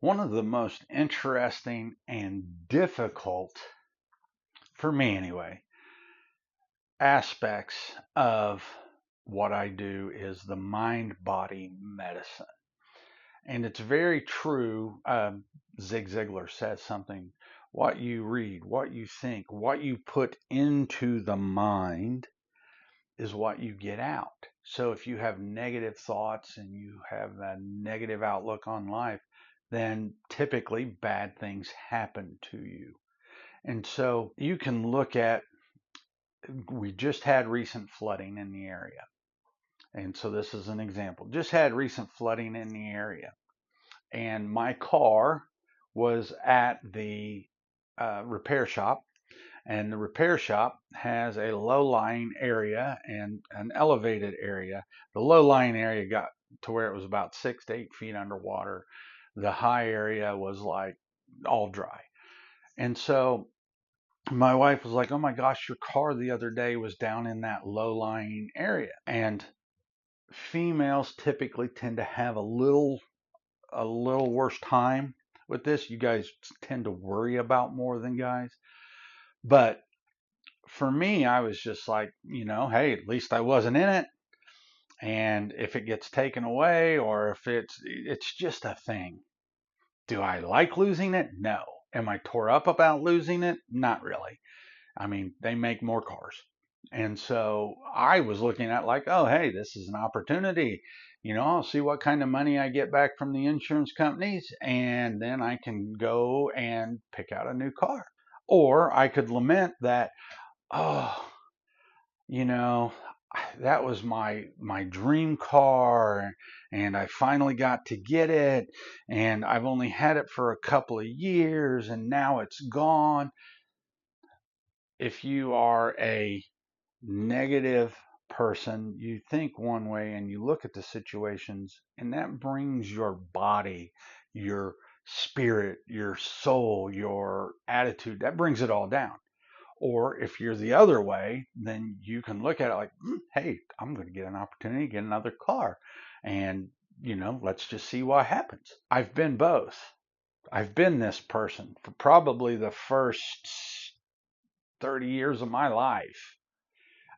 One of the most interesting and difficult, for me anyway, aspects of what I do is the mind body medicine. And it's very true. Zig Ziglar says something: what you read, what you think, what you put into the mind is what you get out. So if you have negative thoughts and you have a negative outlook on life, then typically bad things happen to you. And so you can look at, we just had recent flooding in the area. And so this is an example. Just had recent flooding in the area. And my car was at the repair shop, and the repair shop has a low-lying area and an elevated area. The low-lying area got to where it was about 6 to 8 feet underwater. The high area was like all dry. And so my wife was like, "Oh my gosh, your car the other day was down in that low-lying area." And females typically tend to have a little worse time with this. You guys tend to worry about more than guys. But for me, I was just like, hey, at least I wasn't in it. And if it gets taken away, or if it's just a thing. Do I like losing it? No. Am I tore up about losing it? Not really. I mean, they make more cars. And so I was looking at like, oh, hey, this is an opportunity. I'll see what kind of money I get back from the insurance companies, and then I can go and pick out a new car. Or I could lament that, oh, you know, that was my dream car, and I finally got to get it, and I've only had it for a couple of years, and now it's gone. If you are a negative person, you think one way and you look at the situations, and that brings your body, your spirit, your soul, your attitude, that brings it all down. Or if you're the other way, then you can look at it like, hey, I'm going to get an opportunity to get another car. And, let's just see what happens. I've been both. I've been this person for probably the first 30 years of my life.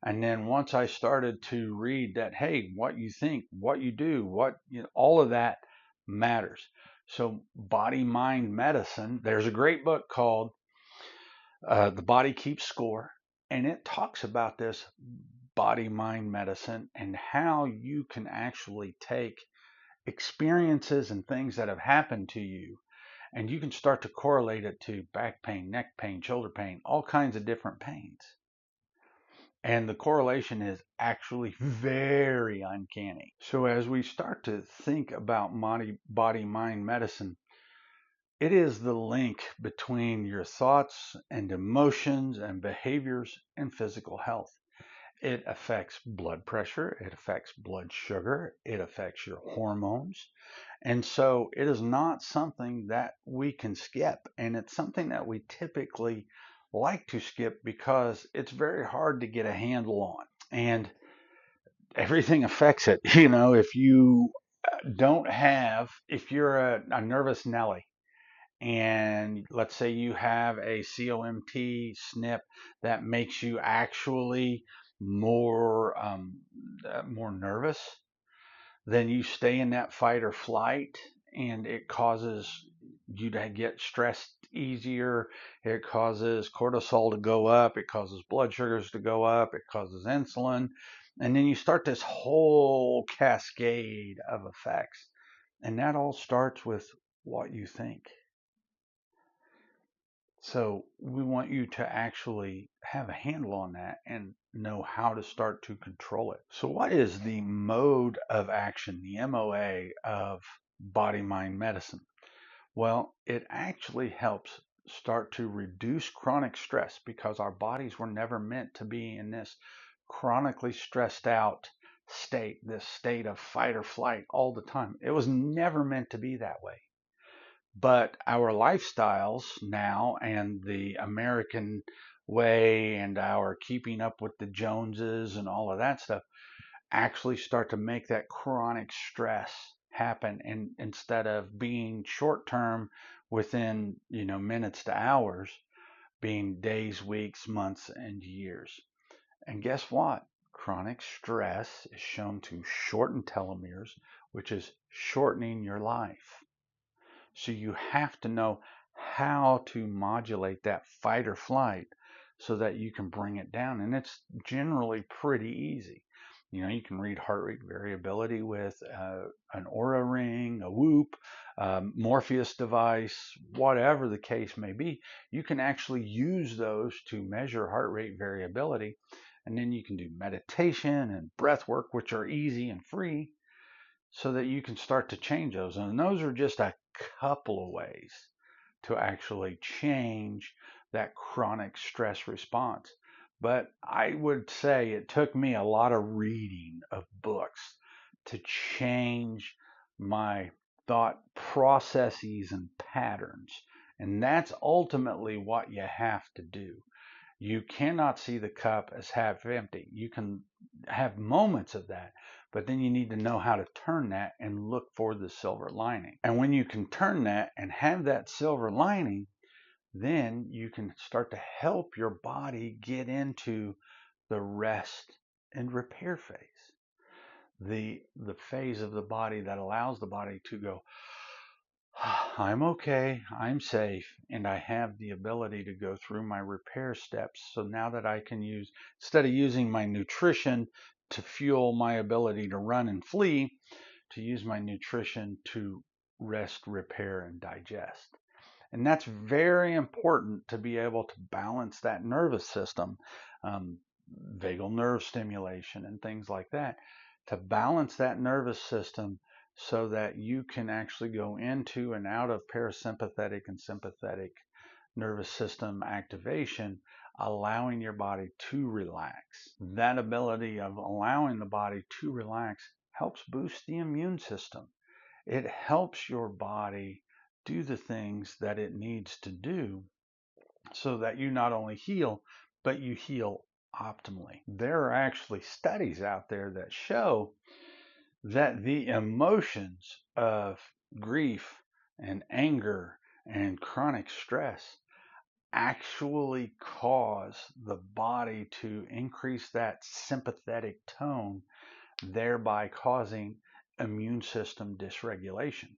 And then once I started to read that, hey, what you think, what you do, all of that matters. So body mind medicine, there's a great book called The Body Keeps Score, and it talks about this body mind medicine and how you can actually take experiences and things that have happened to you, and you can start to correlate it to back pain, neck pain, shoulder pain, all kinds of different pains. And the correlation is actually very uncanny. So as we start to think about body mind medicine, it is the link between your thoughts and emotions and behaviors and physical health. It affects blood pressure, it affects blood sugar, it affects your hormones. And so it is not something that we can skip. And it's something that we typically like to skip because it's very hard to get a handle on. And everything affects it. If you if you're a nervous Nelly, and let's say you have a COMT SNP that makes you actually more nervous, then you stay in that fight or flight, and it causes you to get stressed easier. It causes cortisol to go up. It causes blood sugars to go up. It causes insulin. And then you start this whole cascade of effects. And that all starts with what you think. So we want you to actually have a handle on that and know how to start to control it. So what is the mode of action, the MOA of body mind medicine? Well, it actually helps start to reduce chronic stress because our bodies were never meant to be in this chronically stressed out state, this state of fight or flight all the time. It was never meant to be that way. But our lifestyles now, and the American way, and our keeping up with the Joneses and all of that stuff, actually start to make that chronic stress happen, and instead of being short term within, minutes to hours, being days, weeks, months, and years. And guess what? Chronic stress is shown to shorten telomeres, which is shortening your life. So you have to know how to modulate that fight or flight so that you can bring it down. And it's generally pretty easy. You can read heart rate variability with an Aura ring, a Whoop, Morpheus device, whatever the case may be. You can actually use those to measure heart rate variability. And then you can do meditation and breath work, which are easy and free, so that you can start to change those. And those are just a couple of ways to actually change that chronic stress response. But I would say it took me a lot of reading of books to change my thought processes and patterns. And that's ultimately what you have to do. You cannot see the cup as half empty. You can have moments of that, but then you need to know how to turn that and look for the silver lining. And when you can turn that and have that silver lining, then you can start to help your body get into the rest and repair phase. The phase of the body that allows the body to go, I'm okay, I'm safe, and I have the ability to go through my repair steps. So now that I can use, instead of using my nutrition to fuel my ability to run and flee, to use my nutrition to rest, repair, and digest. And that's very important to be able to balance that nervous system, um, vagal nerve stimulation, and things like that, to balance that nervous system so that you can actually go into and out of parasympathetic and sympathetic nervous system activation, allowing your body to relax. That ability of allowing the body to relax helps boost the immune system. It helps your body do the things that it needs to do so that you not only heal, but you heal optimally. There are actually studies out there that show that the emotions of grief and anger and chronic stress actually cause the body to increase that sympathetic tone, thereby causing immune system dysregulation.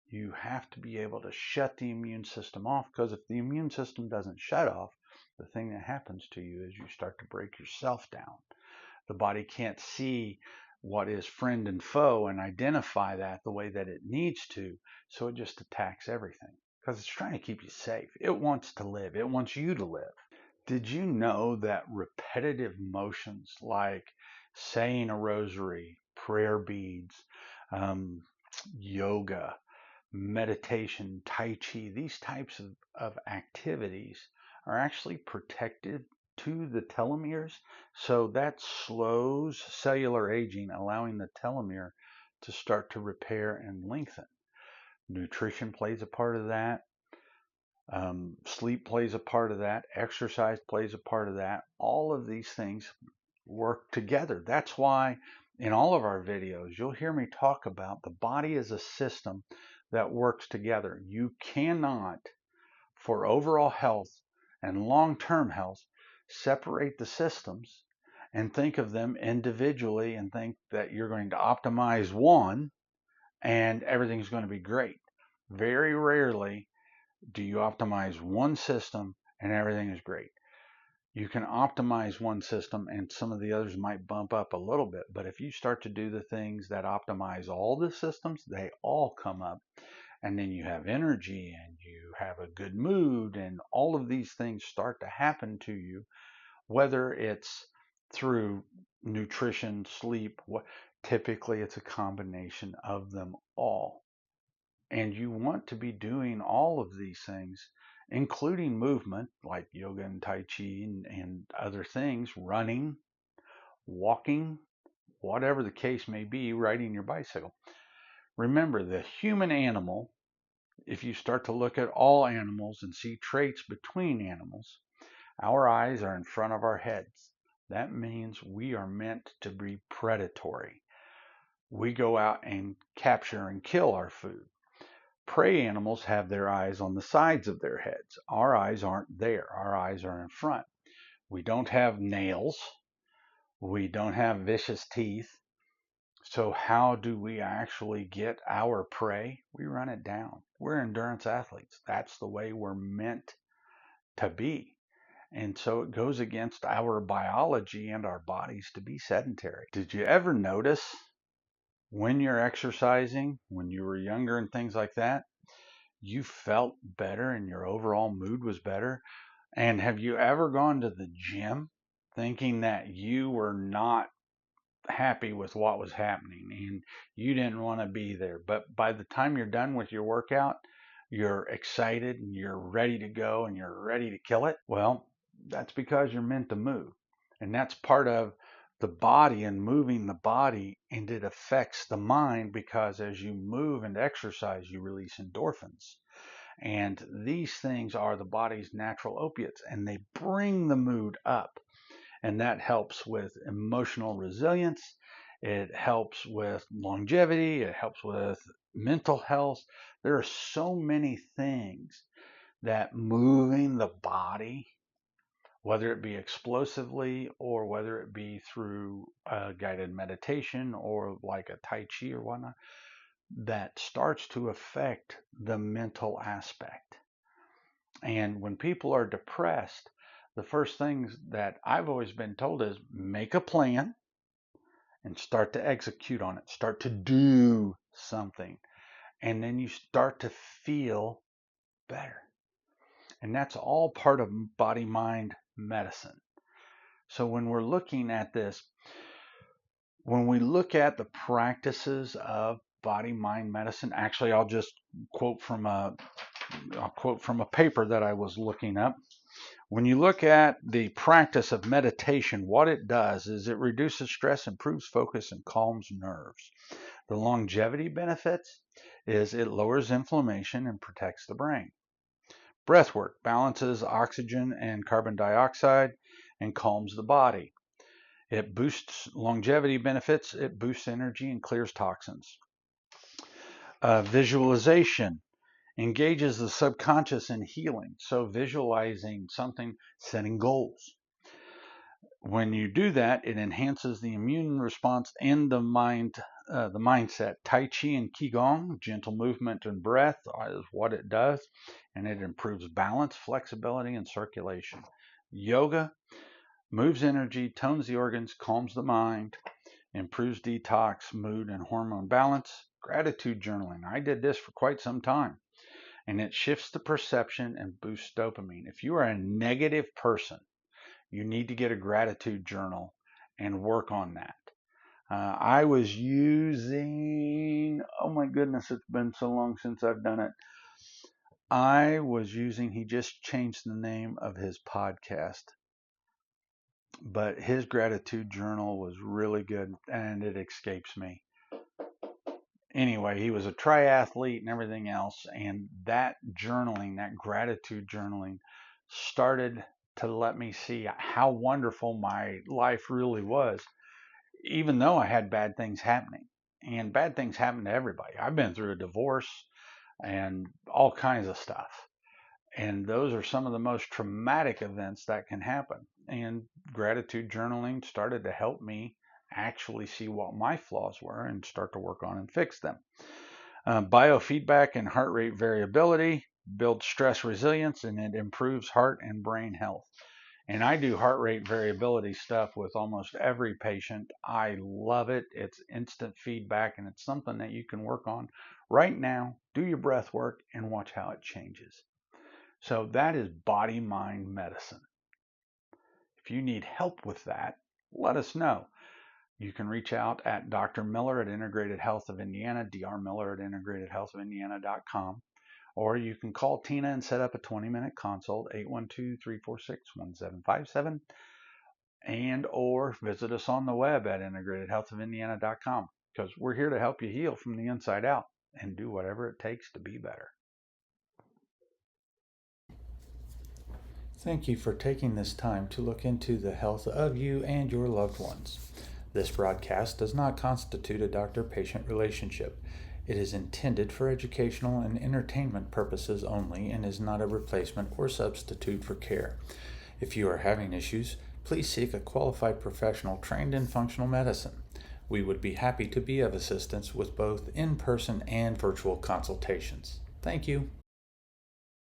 You have to be able to shut the immune system off, because if the immune system doesn't shut off, the thing that happens to you is you start to break yourself down. The body can't see what is friend and foe and identify that the way that it needs to, so it just attacks everything because it's trying to keep you safe. It wants to live. It wants you to live. Did you know that repetitive motions like saying a rosary, prayer beads, um, yoga, meditation, Tai Chi, these types of activities are actually protected to the telomeres? So that slows cellular aging, allowing the telomere to start to repair and lengthen. Nutrition plays a part of that. Sleep plays a part of that. Exercise plays a part of that. All of these things work together. That's why in all of our videos, you'll hear me talk about the body as a system that works together. You cannot, for overall health and long-term health, separate the systems and think of them individually and think that you're going to optimize one and everything's going to be great. Very rarely do you optimize one system and everything is great. You can optimize one system and some of the others might bump up a little bit, but if you start to do the things that optimize all the systems, they all come up, and then you have energy and you have a good mood, and all of these things start to happen to you, whether it's through nutrition, sleep, typically it's a combination of them all. And you want to be doing all of these things, including movement like yoga and Tai Chi and other things, running, walking, whatever the case may be, riding your bicycle. Remember, the human animal, if you start to look at all animals and see traits between animals, our eyes are in front of our heads. That means we are meant to be predatory. We go out and capture and kill our food. Prey animals have their eyes on the sides of their heads. Our eyes aren't there. Our eyes are in front. We don't have nails. We don't have vicious teeth. So how do we actually get our prey? We run it down. We're endurance athletes. That's the way we're meant to be. And so it goes against our biology and our bodies to be sedentary. Did you ever notice when you're exercising, when you were younger and things like that, you felt better and your overall mood was better? And have you ever gone to the gym thinking that you were not happy with what was happening and you didn't want to be there? But by the time you're done with your workout, you're excited and you're ready to go and you're ready to kill it. Well, that's because you're meant to move. And that's part of the body and moving the body, and it affects the mind because as you move and exercise, you release endorphins. And these things are the body's natural opiates, and they bring the mood up. And that helps with emotional resilience. It helps with longevity. It helps with mental health. There are so many things that moving the body, whether it be explosively or whether it be through guided meditation or like a Tai Chi or whatnot, that starts to affect the mental aspect. And when people are depressed, the first things that I've always been told is make a plan and start to execute on it, start to do something, and then you start to feel better. And that's all part of body mind medicine. So when we're looking at this, when we look at the practices of body mind medicine, actually I'll just quote from a paper that I was looking up. When you look at the practice of meditation, what it does is it reduces stress, improves focus, and calms nerves. The longevity benefits is it lowers inflammation and protects the brain. Breath work balances oxygen and carbon dioxide and calms the body. It boosts longevity benefits, it boosts energy and clears toxins. Visualization engages the subconscious in healing. So visualizing something, setting goals. When you do that, it enhances the immune response and the mindset. Tai Chi and Qigong, gentle movement and breath is what it does, and it improves balance, flexibility, and circulation. Yoga moves energy, tones the organs, calms the mind, improves detox, mood, and hormone balance. Gratitude journaling. I did this for quite some time, and it shifts the perception and boosts dopamine. If you are a negative person, you need to get a gratitude journal and work on that. I was using, oh my goodness, it's been so long since I've done it. He just changed the name of his podcast, but his gratitude journal was really good and it escapes me. Anyway, he was a triathlete and everything else, and that journaling, that gratitude journaling, started to let me see how wonderful my life really was, even though I had bad things happening. And bad things happen to everybody. I've been through a divorce and all kinds of stuff. And those are some of the most traumatic events that can happen. And gratitude journaling started to help me actually see what my flaws were and start to work on and fix them. Biofeedback and heart rate variability builds stress resilience, and it improves heart and brain health. And I do heart rate variability stuff with almost every patient. I love it. It's instant feedback, and it's something that you can work on right now. Do your breath work and watch how it changes. So that is body mind medicine. If you need help with that, let us know. You can reach out at Dr. Miller at Integrated Health of Indiana, Dr. Miller at integratedhealthofindiana.com, or you can call Tina and set up a 20-minute consult, 812-346-1757, and or visit us on the web at integratedhealthofindiana.com, because we're here to help you heal from the inside out and do whatever it takes to be better. Thank you for taking this time to look into the health of you and your loved ones. This broadcast does not constitute a doctor-patient relationship. It is intended for educational and entertainment purposes only and is not a replacement or substitute for care. If you are having issues, please seek a qualified professional trained in functional medicine. We would be happy to be of assistance with both in-person and virtual consultations. Thank you.